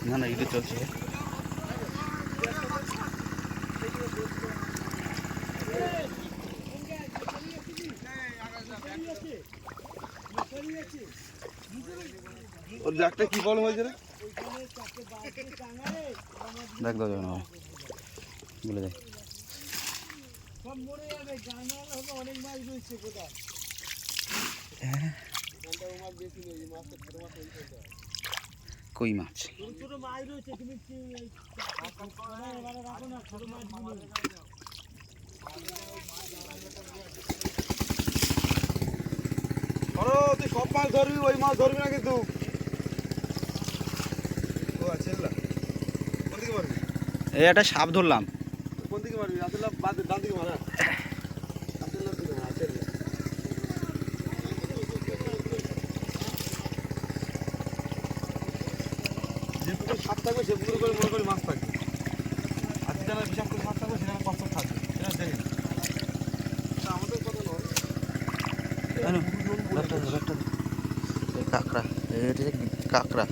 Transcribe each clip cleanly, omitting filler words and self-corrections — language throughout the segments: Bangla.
না না ইডে চলছে। ওর ব্যাগটা কি বল হয়েছে রে? দেখ দাও যাবে না বলে দেয়। কই মাছ তুই সব মাছ ধরবি, ওই মাছ ধরবি না কিন্তু। ও আচ্ছা, কোন দিকে মারবি? এই একটা সাপ ধরলাম। কোন দিকে মারবি? আসলে বাদ ডান দিকে মারা। যে পুকুর সাপ থাকবে সে পুকুর করে মনে করি মাছ থাকবে, আর যেটা বিশাল করে মাছ থাকবে সেখানে কষ্ট থাকবে। এটা দেখেন আমাদের কথা নয়। কাঁকড়া, এটা কাঁকড়া।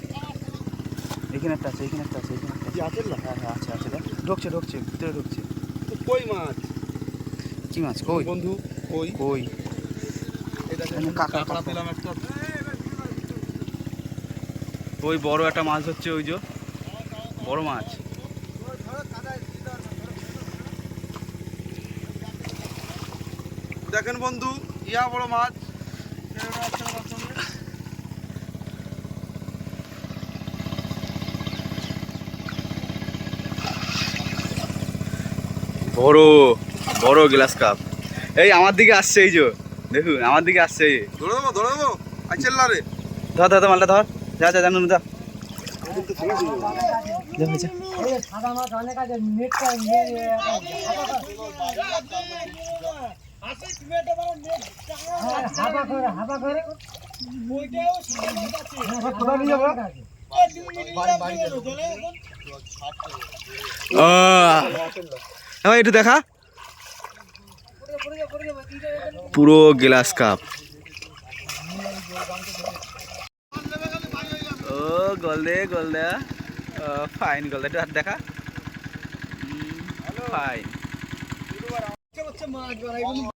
এখানে একটা আছে, এখানে একটা আছে, এখানে একটা আছে না? হ্যাঁ হ্যাঁ আছে আছে। ঢুকছে ঢুকছে ভিতরে ঢুকছে। কই মাছ? কি মাছ? কই বন্ধু কই? কই কাঁকড়া পেলাম একটা। ওই বড় একটা মাছ হচ্ছে, ওই যে বড় মাছ। দেখেন বন্ধু, ইয়া বড় মাছ। বড় বড় গ্লাস কাপ। এই আমার দিকে আসছে, এই যে দেখুন আমার দিকে আসছে। ধরে দেবো ধরে দেবো। আচ্ছা রে, ধর ধর মালটা ধর। যা যা জানুন যা। একটু দেখা, পুরো গ্লাস কাপ। ও গোল দে গোল দে, ফাইন গোল দে, একটু হাত দেখা। ফাইন।